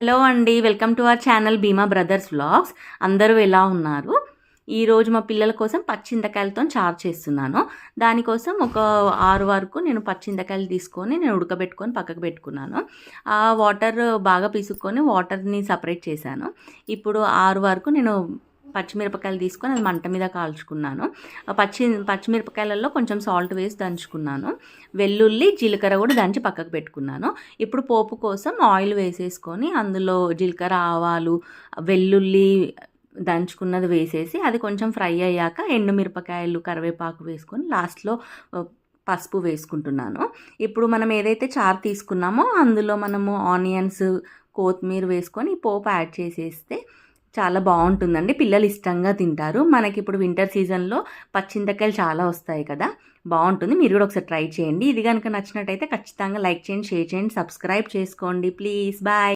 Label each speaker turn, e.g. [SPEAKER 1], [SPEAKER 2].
[SPEAKER 1] Hello అండి, welcome to our channel Bhima brothers vlogs. అందరూ ఎలా ఉన్నారు? ఈరోజు మా పిల్లల కోసం పచ్చింతకాయలతో చారు చేస్తున్నాను. దానికోసం ఒక 6 వరకు నేను పచ్చింతకాయలు తీసుకొని నేను ఉడకబెట్టుకొని పక్కకు పెట్టుకున్నాను. ఆ వాటర్ బాగా పిసుక్కొని వాటర్ని సపరేట్ చేశాను. ఇప్పుడు 6 వరకు నేను పచ్చిమిరపకాయలు తీసుకొని అది మంట మీద కాల్చుకున్నాను. పచ్చిమిరపకాయలలో కొంచెం సాల్ట్ వేసి దంచుకున్నాను. వెల్లుల్లి జీలకర్ర కూడా దంచి పక్కకు పెట్టుకున్నాను. ఇప్పుడు పోపు కోసం ఆయిల్ వేసేసుకొని అందులో జీలకర్ర, ఆవాలు, వెల్లుల్లి దంచుకున్నది వేసేసి అది కొంచెం ఫ్రై అయ్యాక ఎండుమిరపకాయలు, కరివేపాకు వేసుకొని లాస్ట్లో పసుపు వేసుకుంటున్నాను. ఇప్పుడు మనం ఏదైతే చారు తీసుకున్నామో అందులో మనము ఆనియన్స్, కొత్తిమీర వేసుకొని పోపు యాడ్ చేసేస్తే చాలా బాగుంటుందండి. పిల్లలు ఇష్టంగా తింటారు. మనకి ఇప్పుడు వింటర్ సీజన్లో పచ్చింతకాయలు చాలా వస్తాయి కదా, బాగుంటుంది. మీరు కూడా ఒకసారి ట్రై చేయండి. ఇది కనుక నచ్చినట్టయితే ఖచ్చితంగా లైక్ చేయండి, షేర్ చేయండి, సబ్స్క్రైబ్ చేసుకోండి ప్లీజ్. బాయ్.